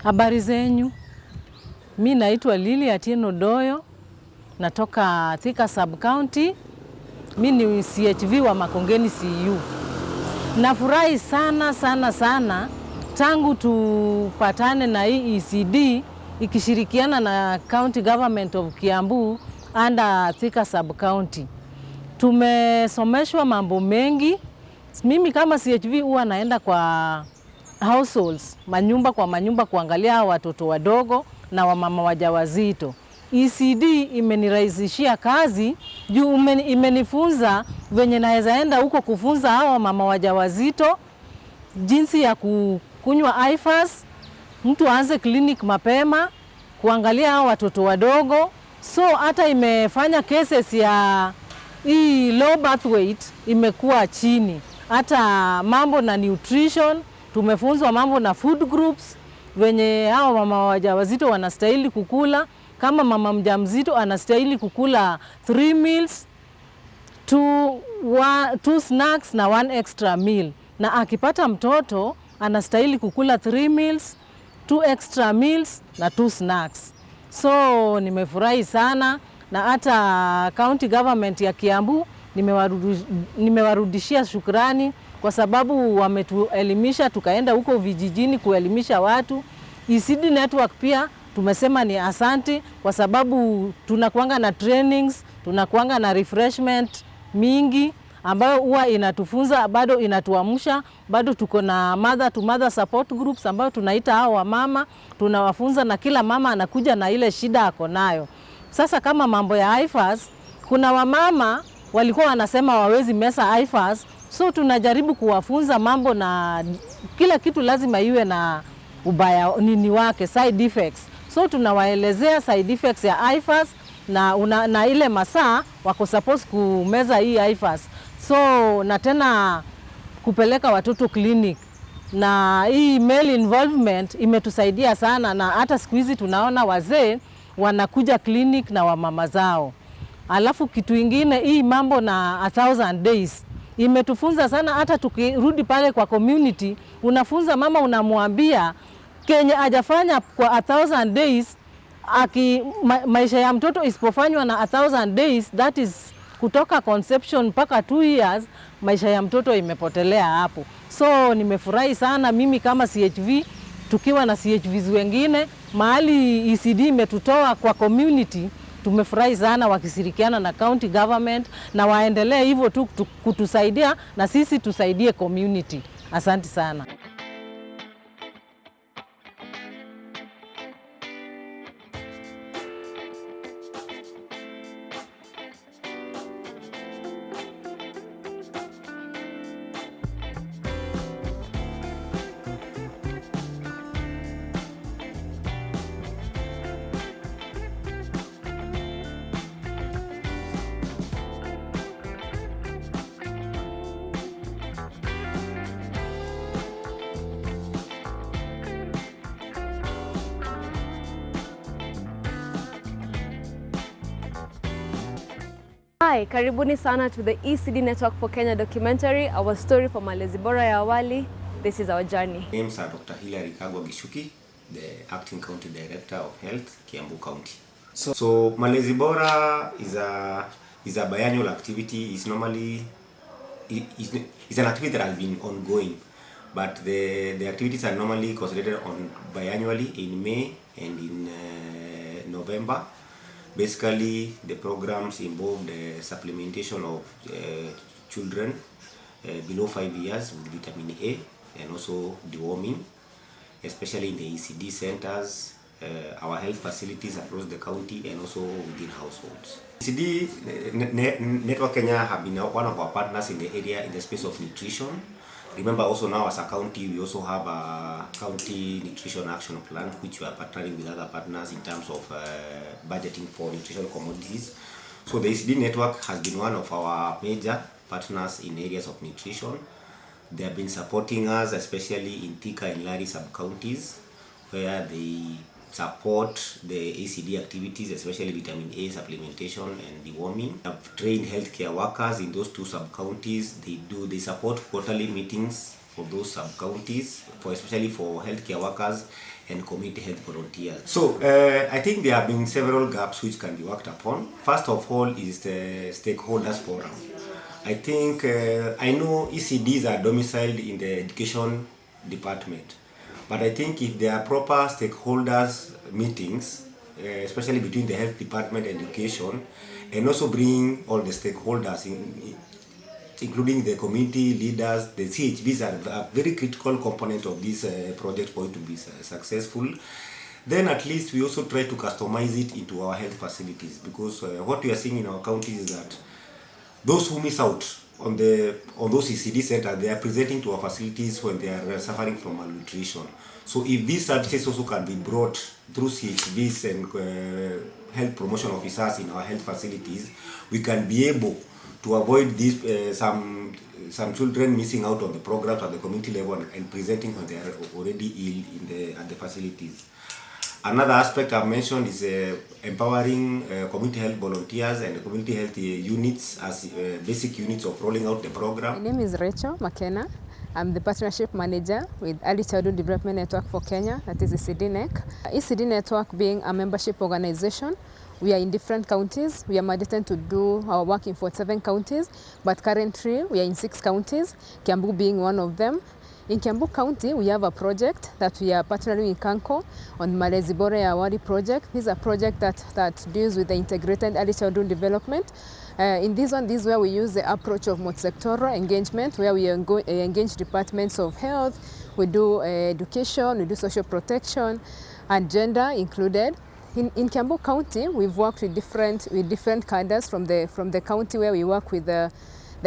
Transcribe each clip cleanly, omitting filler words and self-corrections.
Habari zenyu. Mimi naitwa Lili Atieno Doyo. Natoka Thika Sub County. Mimi ni CHV wa Makongeni CU. Nafurahi sana tangu tupatane na hii ECD ikishirikiana na County Government of Kiambu under Thika Sub County. Tumesomeshwa mambo mengi. Mimi kama CHV huwa naenda kwa households, manyumba kwa manyumba kuangalia watoto wadogo na wamama wajawazito. ECD imenirahisishia kazi juu imenifunza venye naweza enda huko kufunza hao mama wajawazito jinsi ya kunywa IFAS, mtu aanze clinic mapema kuangalia hao watoto wadogo. So hata imefanya cases ya hii low birth weight imekuwa chini. Hata mambo na nutrition tumefunzwa, mambo na food groups venye hao mama wajawazito wanastahili kukula. Kama mama mjamzito anastahili kukula 3 meals, 2 snacks na 1 extra meal. Na akipata mtoto anastahili kukula 3 meals, 2 extra meals na 2 snacks. So nimefurahi sana, na hata county government ya Kiambu nimewarudishia shukrani kwa sababu wametuelimisha, tukaenda huko vijijini kuelimisha watu. ECD network pia tumesema ni asanti kwa sababu tunakuanga na trainings, tunakuanga na refreshment mingi ambayo huwa inatufunza, bado inatuamsha. Bado tuko na mother to mother support groups ambayo tunaita hao wamama, tunawafunza na kila mama anakuja na ile shida ako nayo. Sasa kama mambo ya IFAS, kuna wamama walikuwa wanasema wawezi mesa IFAS, so tunajaribu kuwafunza mambo, na kila kitu lazima iwe na ubaya nini wake, side effects. So tunawaelezea side effects ya IFAS na ile masaa wako supposed kumeza hii IFAS. So na tena kupeleka watoto clinic, na hii male involvement imetusaidia sana, na hata siku hizi tunaona wazee wanakuja clinic na wamama zao. Alafu kitu ingine, hii mambo na 1000 days imetufunza sana. Hata tukirudi pale kwa community, unafunza mama, unamwambia kenye hajafanya kwa 1000 days, maisha ya mtoto isipofanywa na 1000 days, that is kutoka conception mpaka 2 years, maisha ya mtoto imepotelea hapo. So nimefurahi sana mimi kama CHV, tukiwa na CHVs wengine mahali ECD imetutoa kwa community. Tumefurahi sana wakishirikiana na county government, na waendelee hivyo tu kutusaidia na sisi tusaidie community. Asante sana. Hi, karibuni sana to the ECD Network for Kenya documentary, our story for malezi bora ya awali. This is our journey. Names are Dr. Hilary Kagwa Gishuki, the Acting County Director of Health, Kiambu County. So malezi bora is a biannual activity. It's normally it's an activity that has been ongoing, but the activities are normally concentrated on biannually in May and in November. Basically, the programs involve the supplementation of children below 5 years with vitamin A, and also deworming, especially in the ECD centers, our health facilities across the county, and also within households. ECD Network Kenya have been one of our partners in the area in the space of nutrition. Remember also now as a county, we also have a county nutrition action plan, which we are partnering with other partners in terms of budgeting for nutritional commodities. So the ECD network has been one of our major partners in areas of nutrition. They have been supporting us, especially in Thika and Lari sub-counties, where they support the ECD activities, especially vitamin A supplementation and deworming. I've trained healthcare workers in those 2 sub-counties. They support quarterly meetings for those sub-counties, especially for healthcare workers and community health volunteers. So I think there have been several gaps which can be worked upon. First of all is the stakeholders forum. I think I know ECDs are domiciled in the education department, but I think if there are proper stakeholders meetings, especially between the health department and education, and also bring all the stakeholders including the community leaders, the CHBs are a very critical component of this project for it to be successful. Then at least we also try to customize it into our health facilities, because what we are seeing in our counties is that those who miss out on those ECD centers, they are presenting to our facilities when they are suffering from malnutrition. So if these services also can be brought through CHBs and health promotion officers in our health facilities, we can be able to avoid this some children missing out on the programs at the community level and presenting when they are already ill at the facilities. Another aspect I've mentioned is empowering community health volunteers and community health units as basic units of rolling out the program. My name is Rachel McKenna. I'm the Partnership Manager with Early Childhood Development Network for Kenya, that is ECD NEC. ECD Network being a membership organization, we are in different counties. We are mandated to do our work in 47 counties, but currently we are in 6 counties, Kiambu being one of them. In Kiambu County, we have a project that we are partnering with Kanko on Malezi Bora ya Awali project. This is a project that deals with the integrated early childhood development. In this one, this is where we use the approach of multi-sectoral engagement, where we engage departments of health, we do education, we do social protection, and gender included. In Kiambu County, we've worked with different cadres from the county, where we work with the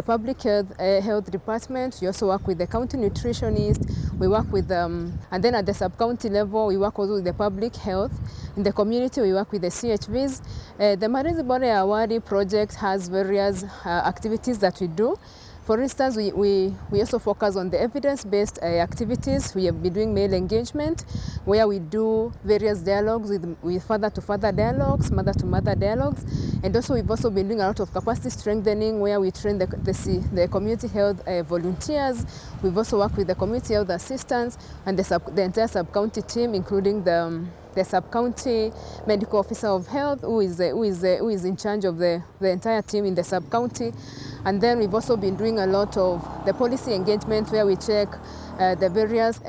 public health department. We also work with the county nutritionist. We work with and then at the sub-county level, we work also with the public health. In the community, we work with the CHVs. The Malezi Bora ya Awali project has various activities that we do. For instance, we also focus on the evidence-based activities. We have been doing male engagement, where we do various dialogues with father-to-father dialogues, mother-to-mother dialogues. And also we've also been doing a lot of capacity strengthening, where we train the community health volunteers. We've also worked with the community health assistants and the entire sub-county team, including the sub-county medical officer of health, who is in charge of the entire team in the sub-county. And then we've also been doing a lot of the policy engagement, where we check the various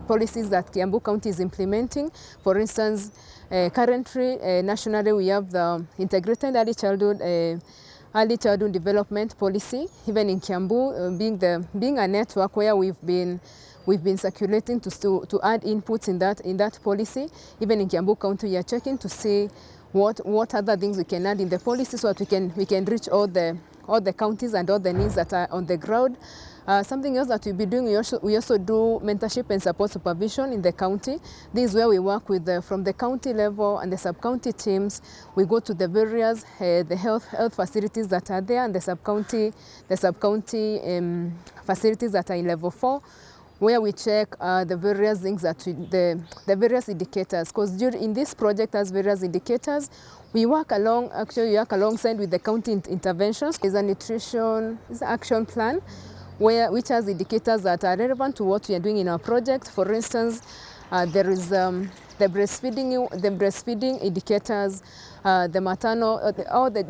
policies that Kiambu County is implementing. For instance, currently, nationally, we have the integrated early childhood development policy. Even in Kiambu, being a network where we've been circulating to add inputs in that policy. Even in Kiambu County, we are checking to see what other things we can add in the policy, so that we can reach all the counties and all the needs that are on the ground. Something else that we'll be doing, we also do mentorship and support supervision in the county. This is where we work with from the county level and the sub-county teams. We go to the various the health facilities that are there, and the sub-county facilities that are in level 4, where we check the various things that the various indicators. Because in this project has various indicators. We work alongside with the county interventions. There's a nutrition action plan, which has indicators that are relevant to what we are doing in our project. For instance, there is the breastfeeding indicators,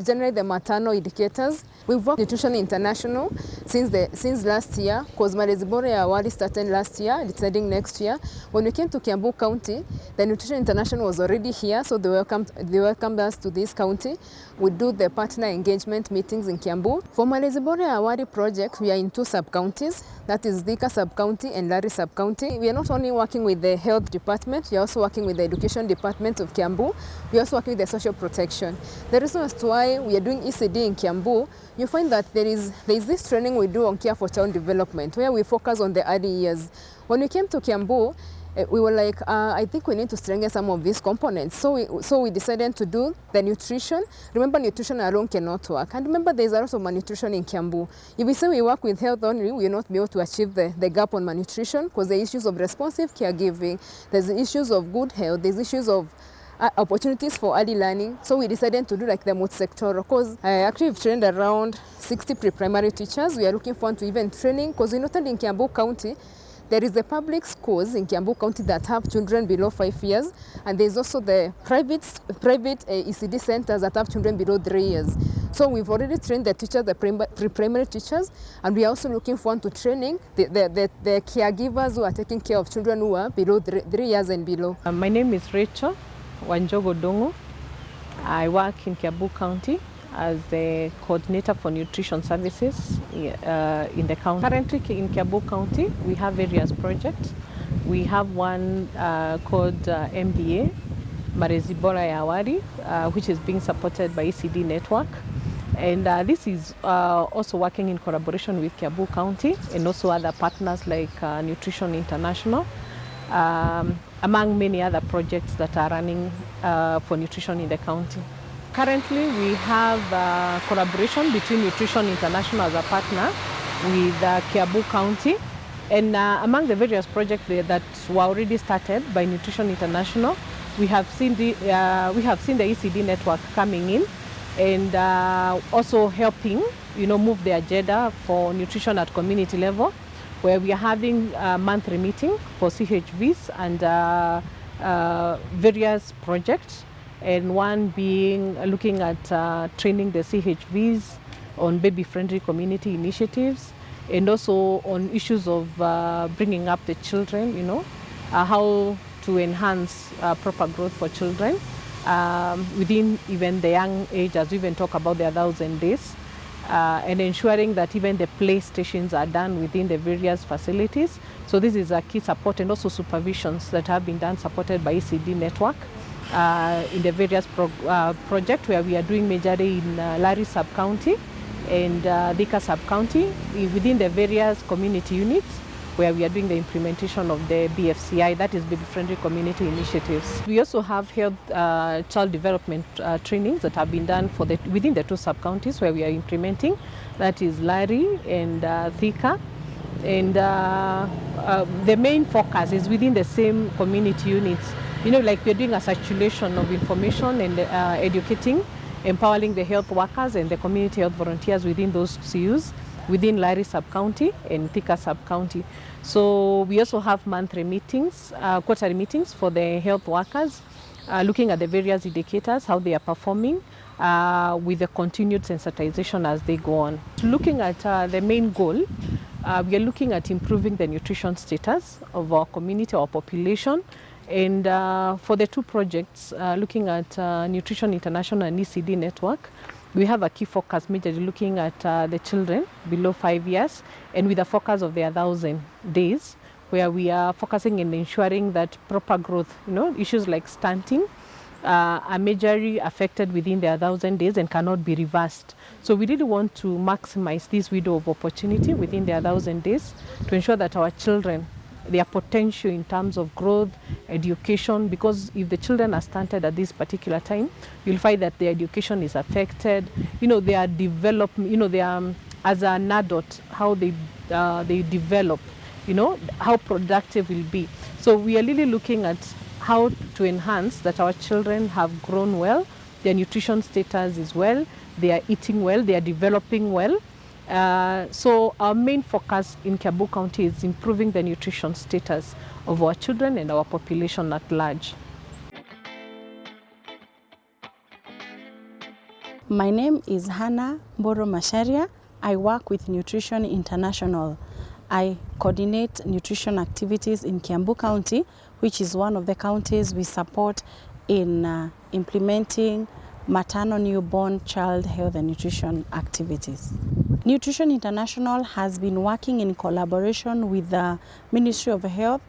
generally the maternal indicators. We've worked with Nutrition International since last year, because Malezi Bora ya Awali started last year, deciding next year. When we came to Kiambu County, the Nutrition International was already here, so they welcomed us to this county. We do the partner engagement meetings in Kiambu. For Malezi Bora ya Awali project, we are in 2 sub-counties, that is Thika sub-county and Lari sub-county. We are not only working with the health department, we are also working with the education department of Kiambu. We are also working with the social protection. The reason as to why we are doing ECD in Kiambu, you find that there is this training we do on care for child development, where we focus on the early years. When we came to Kiambu, we were like, I think we need to strengthen some of these components. So we decided to do the nutrition. Remember, nutrition alone cannot work. And remember, there's a lot of malnutrition in Kiambu. If we say we work with health only, we will not be able to achieve the gap on malnutrition, because the issues of responsive caregiving, there's the issues of good health, there's issues of opportunities for early learning. So we decided to do like the multi-sectoral, because actually we've trained around 60 pre-primary teachers. We are looking forward to even training, because we noted in Kiambu County, there is the public schools in Kiambu County that have children below 5 years, and there's also the private ECD centers that have children below 3 years. So we've already trained the teachers, the pre-primary teachers, and we are also looking forward to training the caregivers who are taking care of children who are below 3 years and below. My name is Rachel Wanjogo Dongo. I work in Kiambu County as the coordinator for nutrition services in the county. Currently in Kiambu County, we have various projects. We have one called MBA, Malezi Bora ya Awali, which is being supported by ECD Network. And this is also working in collaboration with Kiambu County and also other partners like Nutrition International, among many other projects that are running for nutrition in the county. Currently, we have collaboration between Nutrition International as a partner with Kiambu County. And among the various projects that were already started by Nutrition International, we have seen the ECD network coming in and also helping, move the agenda for nutrition at community level, where we are having a monthly meeting for CHVs and various projects, and one being looking at training the CHVs on baby-friendly community initiatives, and also on issues of bringing up the children, how to enhance proper growth for children within even the young age, as we even talk about the 1,000 days, and ensuring that even the play stations are done within the various facilities. So this is a key support, and also supervisions that have been done, supported by ECD Network in the various projects where we are doing majorly in Lari Sub-County and Thika Sub-County, within the various community units where we are doing the implementation of the BFCI, that is Baby Friendly Community Initiatives. We also have health child development trainings that have been done within the two sub-counties where we are implementing, that is Lari and Thika. And the main focus is within the same community units. Like we're doing a circulation of information and educating, empowering the health workers and the community health volunteers within those CUs, within Lari Sub-County and Thika Sub-County. So we also have monthly meetings, quarterly meetings for the health workers, looking at the various indicators, how they are performing, with the continued sensitization as they go on. Looking at the main goal, we are looking at improving the nutrition status of our community, our population. And for the two projects, looking at Nutrition International and ECD Network, we have a key focus majorly looking at the children below 5 years, and with a focus of their 1,000 days, where we are focusing and ensuring that proper growth, issues like stunting are majorly affected within their 1,000 days and cannot be reversed. So we really want to maximize this window of opportunity within their 1,000 days to ensure that our children, their potential in terms of growth, education, because if the children are stunted at this particular time, you'll find that their education is affected. Their development, as an adult, how they develop, how productive will be. So we are really looking at how to enhance that our children have grown well, their nutrition status is well, they are eating well, they are developing well. So our main focus in Kiambu County is improving the nutrition status of our children and our population at large. My name is Hannah Mboro Masharia. I work with Nutrition International. I coordinate nutrition activities in Kiambu County, which is one of the counties we support in implementing maternal, newborn, child health and nutrition activities. Nutrition International has been working in collaboration with the Ministry of Health,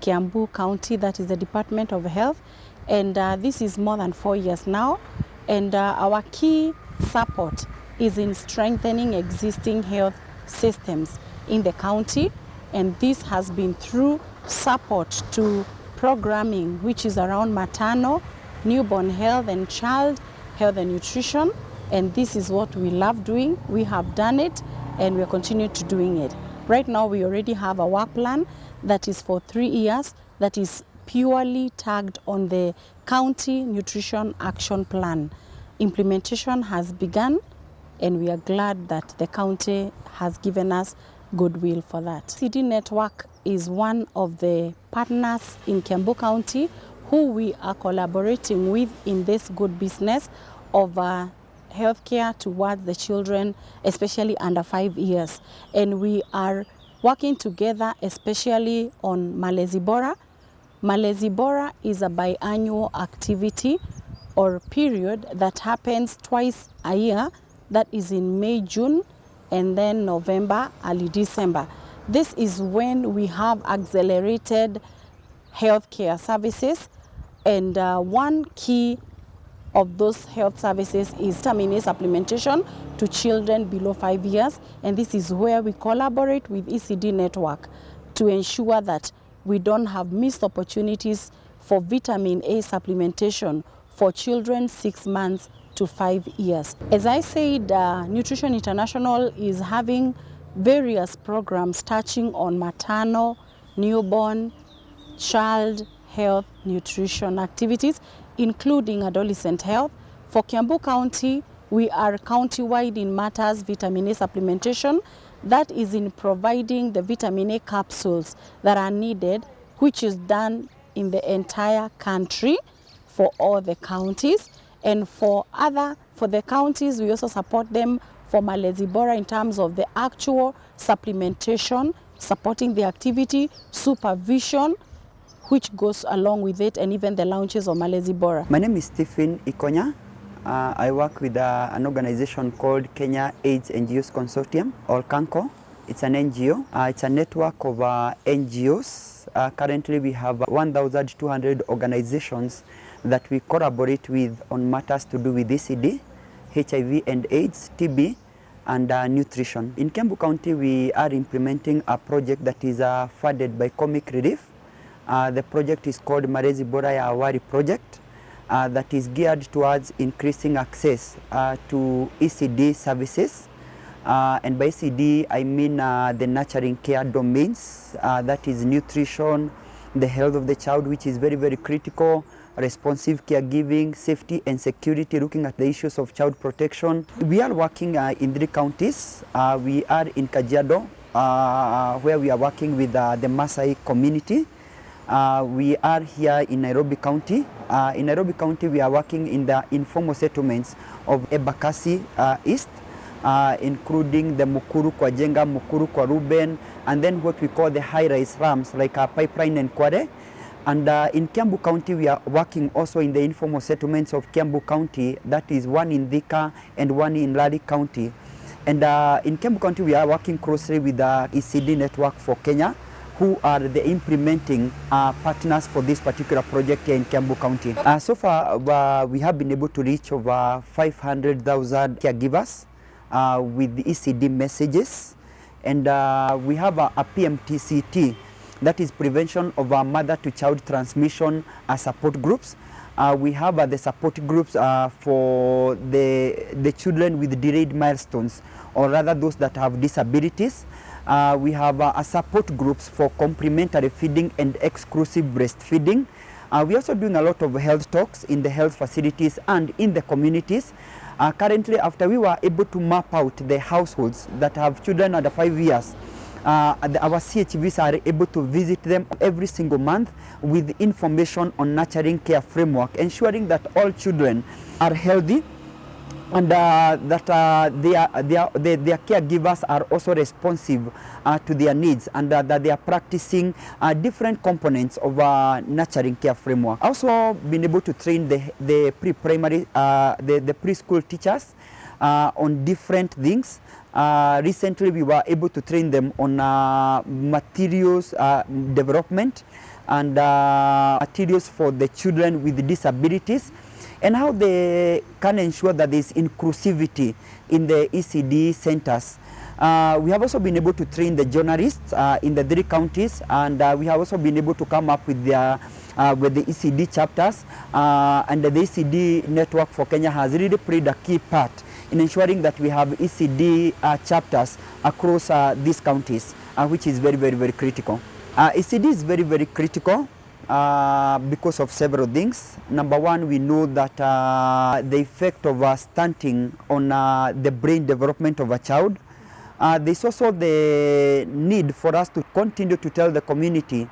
Kiambu County, that is the Department of Health, and this is more than 4 years now. And our key support is in strengthening existing health systems in the county, and this has been through support to programming, which is around maternal, newborn health and child health and nutrition, and this is what we love doing. We have done it and we are continuing to doing it. Right now we already have a work plan that is for 3 years, that is purely tagged on the County Nutrition Action Plan. Implementation has begun, and we are glad that the county has given us goodwill for that. ECD Network is one of the partners in Kiambu County who we are collaborating with in this good business of healthcare towards the children, especially under 5 years. And we are working together especially on Malezi Bora. Malezi Bora is a biannual activity or period that happens twice a year, that is in May, June, and then November, early December. This is when we have accelerated healthcare services, and one key of those health services is vitamin A supplementation to children below 5 years, and this is where we collaborate with ECD Network to ensure that we don't have missed opportunities for vitamin A supplementation for children 6 months to 5 years. As I said, Nutrition International is having various programs touching on maternal, newborn, child health nutrition activities, including adolescent health. For Kiambu County, we are county-wide in matters vitamin A supplementation. That is in providing the vitamin A capsules that are needed, which is done in the entire country for all the counties. And for the counties, we also support them for Malezi Bora in terms of the actual supplementation, supporting the activity, supervision, which goes along with it, and even the launches of Malezi Bora. My name is Stephen Ikonya. I work with an organization called Kenya AIDS and Youth Consortium, or KANCO. It's an NGO. It's a network of NGOs. Currently, we have 1,200 organizations that we collaborate with on matters to do with ECD, HIV and AIDS, TB, and nutrition. In Kiambu County, we are implementing a project that is funded by Comic Relief. The project is called Malezi Bora ya Awali project that is geared towards increasing access to ECD services. And by ECD, I mean the nurturing care domains, that is nutrition, the health of the child, which is very, very critical, responsive caregiving, safety and security, looking at the issues of child protection. We are working in 3 counties. We are in Kajiado, where we are working with the Maasai community. We are here in Nairobi County. In Nairobi County, we are working in the informal settlements of Embakasi East, including the Mukuru kwa Jenga, Mukuru kwa Ruben, and then what we call the high-rise slums like Pipeline and Kware. And in Kiambu County, we are working also in the informal settlements of Kiambu County, that is one in Thika and one in Lari County. And in Kiambu County, we are working closely with the ECD Network for Kenya, who are the implementing partners for this particular project here in Kiambu County. So far, we have been able to reach over 500,000 caregivers with the ECD messages. And we have a PMTCT, that is prevention of mother-to-child transmission support groups. We have the support groups for the children with delayed milestones, or rather those that have disabilities. We have support groups for complementary feeding and exclusive breastfeeding. We're also doing a lot of health talks in the health facilities and in the communities. Currently, after we were able to map out the households that have children under 5 years, our CHVs are able to visit them every single month with information on nurturing care framework, ensuring that all children are healthy and that their caregivers are also responsive to their needs, and that they are practicing different components of nurturing care framework. Also been able to train the pre-primary, the preschool teachers on different things. Recently we were able to train them on materials development and materials for the children with disabilities, and how they can ensure that there is inclusivity in the ECD centers. We have also been able to train the journalists in the 3 counties, and we have also been able to come up with the ECD chapters, and the ECD Network for Kenya has really played a key part in ensuring that we have ECD chapters across these counties, which is very, very, very critical. ECD is very, very critical because of several things. Number one, we know that the effect of stunting on the brain development of a child. There's also the need for us to continue to tell the community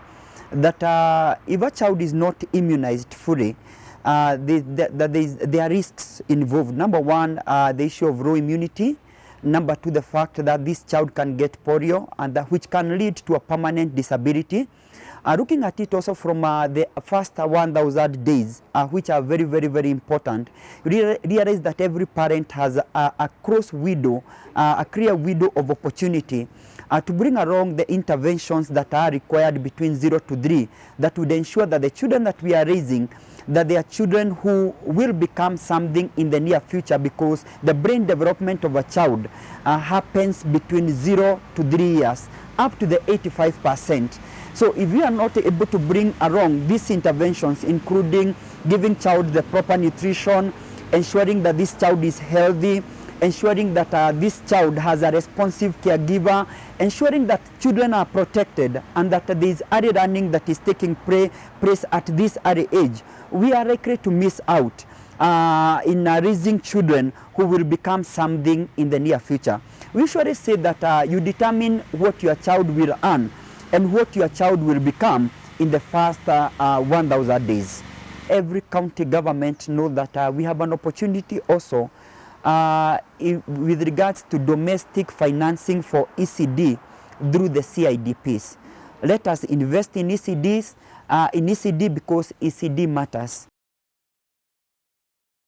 that if a child is not immunized fully, there are risks involved. Number one, the issue of raw immunity. Number two, the fact that this child can get polio, and which can lead to a permanent disability. Looking at it also from the first 1,000 days, which are very, very, very important, realize that every parent has a cross window, a clear window of opportunity to bring along the interventions that are required between 0 to 3 that would ensure that the children that we are raising, that they are children who will become something in the near future, because the brain development of a child happens between 0 to 3 years, up to the 85%. So if we are not able to bring along these interventions, including giving child the proper nutrition, ensuring that this child is healthy, ensuring that this child has a responsive caregiver, ensuring that children are protected, and that there is early learning that is taking place at this early age, we are likely to miss out in raising children who will become something in the near future. We usually say that you determine what your child will earn and what your child will become in the first 1,000 days. Every county government knows that we have an opportunity also with regards to domestic financing for ECD through the CIDPs. Let us invest in ECD because ECD matters.